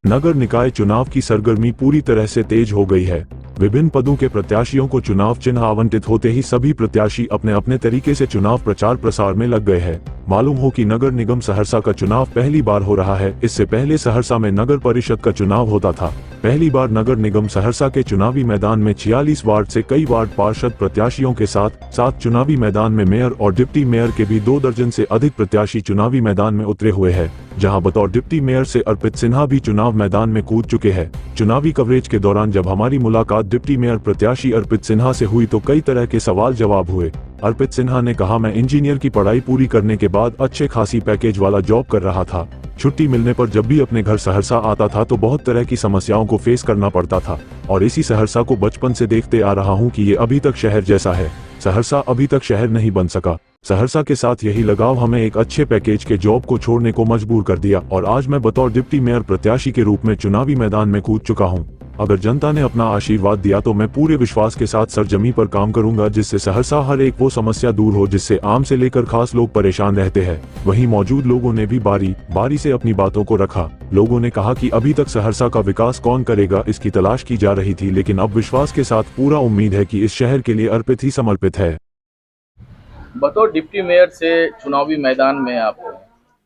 नगर निकाय चुनाव की सरगर्मी पूरी तरह से तेज हो गई है। विभिन्न पदों के प्रत्याशियों को चुनाव चिन्ह आवंटित होते ही सभी प्रत्याशी अपने अपने तरीके से चुनाव प्रचार प्रसार में लग गए हैं। मालूम हो कि नगर निगम सहरसा का चुनाव पहली बार हो रहा है। इससे पहले सहरसा में नगर परिषद का चुनाव होता था। पहली बार नगर निगम सहरसा के चुनावी मैदान में 46 वार्ड से कई वार्ड पार्षद प्रत्याशियों के साथ चुनावी मैदान में मेयर और डिप्टी मेयर के भी 2 दर्जन से अधिक प्रत्याशी चुनावी मैदान में उतरे हुए हैं, जहां बतौर डिप्टी मेयर से अर्पित सिन्हा भी चुनाव मैदान में कूद चुके हैं। चुनावी कवरेज के दौरान जब हमारी मुलाकात डिप्टी मेयर प्रत्याशी अर्पित सिन्हा से हुई तो कई तरह के सवाल जवाब हुए। अर्पित सिन्हा ने कहा, मैं इंजीनियर की पढ़ाई पूरी करने के बाद अच्छे खासी पैकेज वाला जॉब कर रहा था। छुट्टी मिलने पर जब भी अपने घर सहरसा आता था तो बहुत तरह की समस्याओं को फेस करना पड़ता था और इसी सहरसा को बचपन से देखते आ रहा हूं कि ये अभी तक शहर जैसा है। सहरसा अभी तक शहर नहीं बन सका। सहरसा के साथ यही लगाव हमें एक अच्छे पैकेज के जॉब को छोड़ने को मजबूर कर दिया और आज मैं बतौर डिप्टी मेयर प्रत्याशी के रूप में चुनावी मैदान में कूद चुका हूं। अगर जनता ने अपना आशीर्वाद दिया तो मैं पूरे विश्वास के साथ सरजमी पर काम करूंगा, जिससे सहरसा हर एक वो समस्या दूर हो जिससे आम से लेकर खास लोग परेशान रहते हैं। वहीं मौजूद लोगों ने भी बारी बारी से अपनी बातों को रखा। लोगों ने कहा कि अभी तक सहरसा का विकास कौन करेगा, इसकी तलाश की जा रही थी, लेकिन अब विश्वास के साथ पूरा उम्मीद है कि इस शहर के लिए अर्पित ही समर्पित है। बतौर डिप्टी मेयर से चुनावी मैदान में आप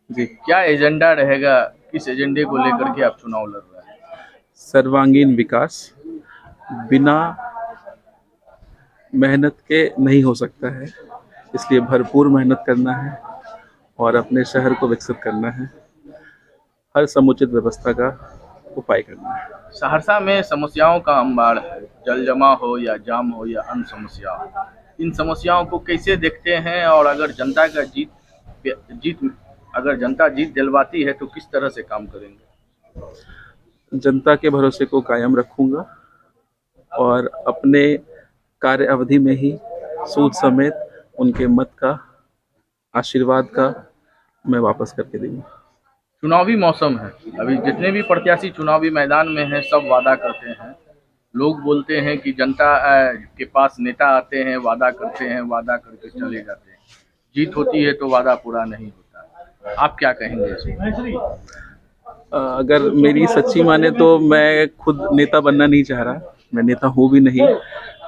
जी क्या एजेंडा रहेगा, किस एजेंडे को लेकर के आप चुनाव लड़ रहे हैं? सर्वांगीण विकास बिना मेहनत के नहीं हो सकता है, इसलिए भरपूर मेहनत करना है और अपने शहर को विकसित करना है। हर समुचित व्यवस्था का उपाय करना है। सहरसा में समस्याओं का अंबार है, जल जमा हो या जाम हो या अन्य समस्या, इन समस्याओं को कैसे देखते हैं और अगर जनता का जीत दिलवाती है तो किस तरह से काम करेंगे? जनता के भरोसे को कायम रखूंगा और अपने कार्य अवधि में ही सूद समेत उनके मत का आशीर्वाद का मैं वापस करके दूंगा। चुनावी मौसम है, अभी जितने भी प्रत्याशी चुनावी मैदान में हैं सब वादा करते हैं। लोग बोलते हैं कि जनता के पास नेता आते हैं, वादा करते हैं, वादा करके चले जाते हैं, जीत होती है तो वादा पूरा नहीं होता। आप क्या कहेंगे इसमें? अगर मेरी सच्ची माने तो मैं खुद नेता बनना नहीं चाह रहा, मैं नेता हूँ भी नहीं।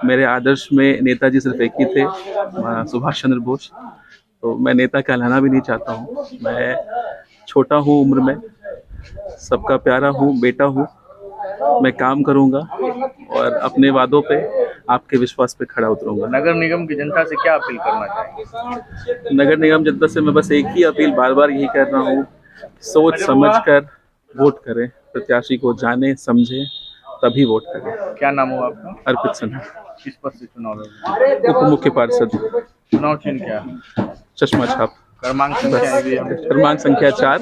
मेरे आदर्श में नेताजी सिर्फ एक ही थे, सुभाष चंद्र बोस। तो मैं नेता कहलाना भी नहीं चाहता हूँ। मैं छोटा हूँ उम्र में, सबका प्यारा हूँ, बेटा हूँ। मैं काम करूँगा और अपने वादों पे, आपके विश्वास पे खड़ा उतरूंगा। नगर निगम की जनता से क्या अपील करना चाहेंगे? नगर निगम जनता से मैं बस एक ही अपील बार बार यही कर रहा हूँ, सोच समझ कर वोट करें, प्रत्याशी को जाने समझे तभी वोट करें। क्या नाम हो आपका? अर्पित सिन्हा। किस पद से चुनाव लड़ रहे हैं? उप मुख्य पार्षद। चुनाव चिन्ह क्या है? चश्मा छाप। क्रमांक संख्या 4।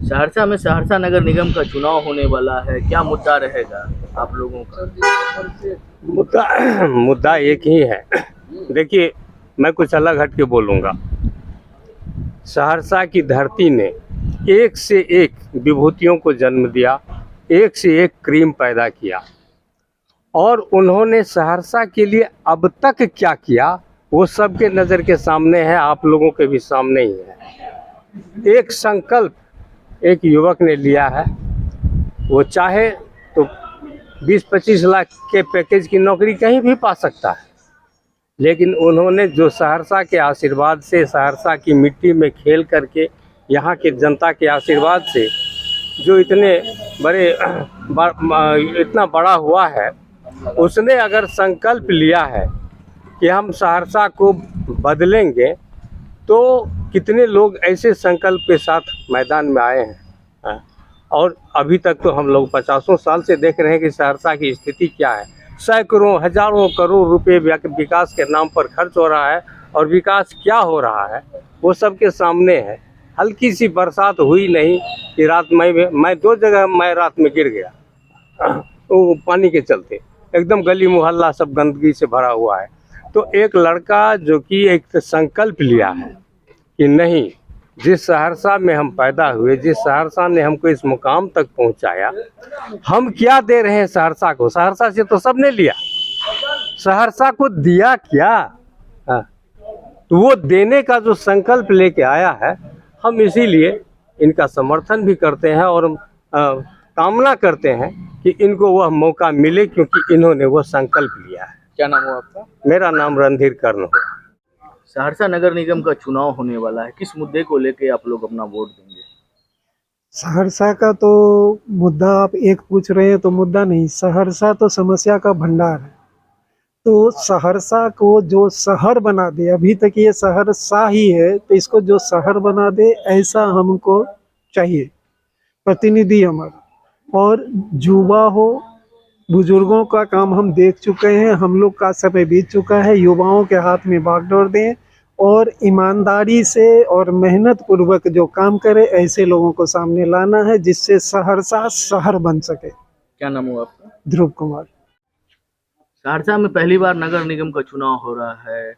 सहरसा में सहरसा नगर निगम का चुनाव होने वाला है, क्या मुद्दा रहेगा आप लोगों का? मुद्दा एक ही है। देखिए, मैं कुछ अलग हट के बोलूँगा। सहरसा की धरती ने एक से एक विभूतियों को जन्म दिया, एक से एक क्रीम पैदा किया और उन्होंने सहरसा के लिए अब तक क्या किया वो सबके नज़र के सामने है, आप लोगों के भी सामने ही है। एक संकल्प एक युवक ने लिया है, वो चाहे तो 20-25 लाख के पैकेज की नौकरी कहीं भी पा सकता है, लेकिन उन्होंने जो सहरसा के आशीर्वाद से, सहरसा की मिट्टी में खेल करके, यहाँ के जनता के आशीर्वाद से जो इतना बड़ा हुआ है, उसने अगर संकल्प लिया है कि हम सहरसा को बदलेंगे, तो कितने लोग ऐसे संकल्प के साथ मैदान में आए हैं। और अभी तक तो हम लोग 50 साल से देख रहे हैं कि सहरसा की स्थिति क्या है। सैकड़ों हजारों करोड़ रुपए विकास के नाम पर खर्च हो रहा है और विकास क्या हो रहा है वो सबके सामने है। हल्की सी बरसात हुई नहीं कि रात मैं 2 जगह रात में गिर गया वो पानी के चलते, एकदम गली मोहल्ला सब गंदगी से भरा हुआ है। तो एक लड़का जो कि एक संकल्प लिया है कि नहीं, जिस सहरसा में हम पैदा हुए, जिस सहरसा ने हमको इस मुकाम तक पहुंचाया, हम क्या दे रहे हैं सहरसा को? सहरसा से तो सबने लिया, सहरसा को दिया क्या? तो वो देने का जो संकल्प लेके आया है, हम इसीलिए इनका समर्थन भी करते हैं और कामना करते हैं कि इनको वह मौका मिले, क्योंकि इन्होंने वह संकल्प लिया है। क्या नाम हुआ आपका? मेरा नाम रणधीर कर्ण है। सहरसा नगर निगम का चुनाव होने वाला है, किस मुद्दे को लेके आप लोग अपना वोट देंगे? सहरसा का तो मुद्दा आप एक पूछ रहे हैं तो मुद्दा नहीं, सहरसा तो समस्या का भंडार है। तो सहरसा को जो शहर बना दे, अभी तक ये सहरसा ही है, तो इसको जो शहर बना दे ऐसा हमको चाहिए प्रतिनिधि हमारा। और युवा हो, बुजुर्गों का काम हम देख चुके हैं, हम लोग का समय बीत चुका है। युवाओं के हाथ में बागडोर दें और ईमानदारी से और मेहनत पूर्वक जो काम करे, ऐसे लोगों को सामने लाना है जिससे सहरसा शहर बन सके। क्या नाम हुआ आपका? ध्रुव कुमार। सहरसा में पहली बार नगर निगम का चुनाव हो रहा है,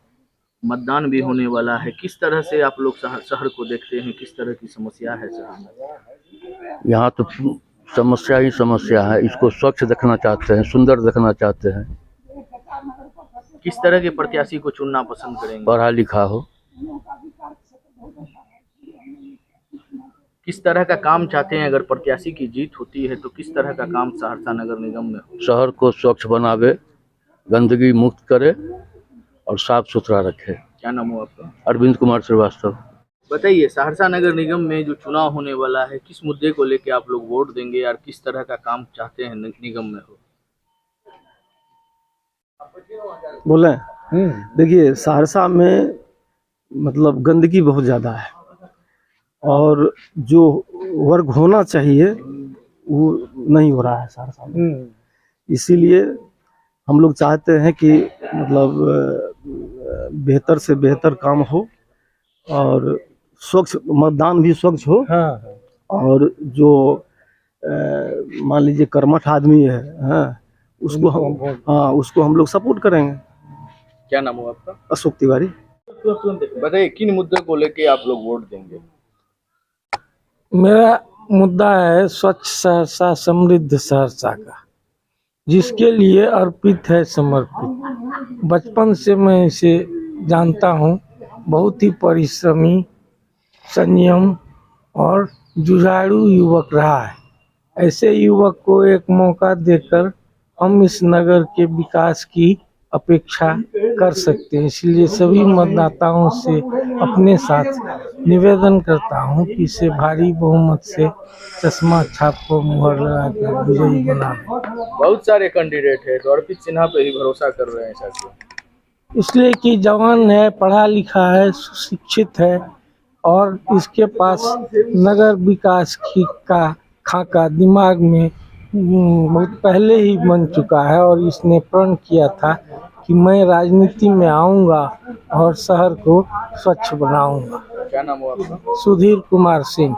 मतदान भी होने वाला है, किस तरह से आप लोग शहर को देखते हैं, किस तरह की समस्या है शहर में? यहाँ तो समस्या ही समस्या है। इसको स्वच्छ देखना चाहते हैं, सुंदर देखना चाहते हैं। किस तरह के प्रत्याशी को चुनना पसंद करेंगे? पढ़ा लिखा हो। किस तरह का काम चाहते हैं? अगर प्रत्याशी की जीत होती है तो किस तरह का काम सहरसा नगर निगम में हो? शहर को स्वच्छ बनावे, गंदगी मुक्त करे और साफ सुथरा रखे। क्या नाम हो आपका? अरविंद कुमार श्रीवास्तव। बताइए, सहरसा नगर निगम में जो चुनाव होने वाला है, किस मुद्दे को लेके आप लोग वोट देंगे और किस तरह का काम चाहते हैं निगम में हो? बोले देखिए, सहरसा में मतलब गंदगी बहुत ज़्यादा है और जो वर्क होना चाहिए वो नहीं हो रहा है सहरसा में। इसीलिए हम लोग चाहते हैं कि मतलब बेहतर से बेहतर काम हो और स्वच्छ मतदान भी स्वच्छ हो। और जो मान लीजिए कर्मठ आदमी है, उसको हम लोग सपोर्ट करेंगे। क्या नाम हो आपका? अशोक तिवारी। बताइए, किन मुद्दे को लेके आप लोग वोट देंगे? मेरा मुद्दा है स्वच्छ सहरसा समृद्ध सहरसा का, जिसके लिए अर्पित है समर्पित। बचपन से मैं इसे जानता हूँ। बहुत ही परिश्रमी, संयम और जुझारू युवक रहा है। ऐसे युवक को एक मौका देकर हम इस नगर के विकास की अपेक्षा कर सकते हैं। इसलिए सभी मतदाताओं से अपने साथ निवेदन करता हूं कि इसे भारी बहुमत से चश्मा छाप को मुहर लगाकर विजयी बना। बहुत सारे कैंडिडेट है, तो अर्पित सिन्हा पे ही भरोसा कर रहे हैं साथियों। इसलिए कि जवान है, पढ़ा लिखा है, सुशिक्षित है और इसके पास नगर विकास का खाका दिमाग में बहुत पहले ही बन चुका है और इसने प्रण किया था कि मैं राजनीति में आऊंगा और शहर को स्वच्छ बनाऊंगा। क्या नाम हो आपका? सुधीर कुमार सिंह।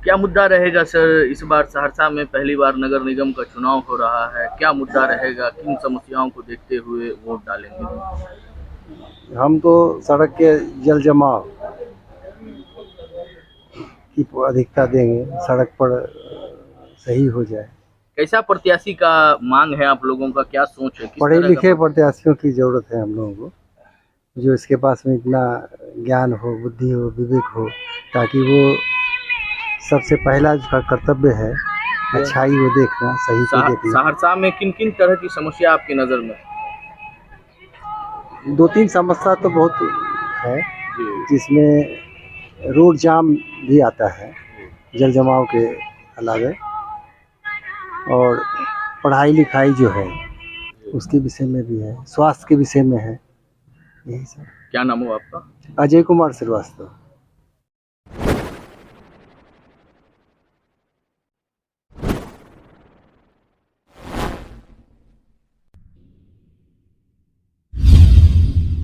क्या मुद्दा रहेगा सर, इस बार सहरसा में पहली बार नगर निगम का चुनाव हो रहा है, क्या मुद्दा रहेगा, किन समस्याओं को देखते हुए वोट डालेंगे? हम तो सड़क के जल जमाव की अधिकता देंगे, सड़क पर सही हो जाए। कैसा प्रत्याशी का मांग है आप लोगों का, क्या सोच है? पढ़े लिखे प्रत्याशियों की जरूरत है हम लोगों को, जो इसके पास में इतना ज्ञान हो, बुद्धि हो, विवेक हो, ताकि वो सबसे पहला जो कर्तव्य है अच्छाई वो देखना, सही को देखना। सहरसा में किन किन तरह की समस्या आपकी नज़र में? 2-3 समस्या तो बहुत है, जिसमें रोड जाम भी आता है जल जमाव के अलावा, और पढ़ाई लिखाई जो है उसके विषय में भी है, स्वास्थ्य के विषय में है, यही सब। क्या नाम हो आपका? अजय कुमार श्रीवास्तव।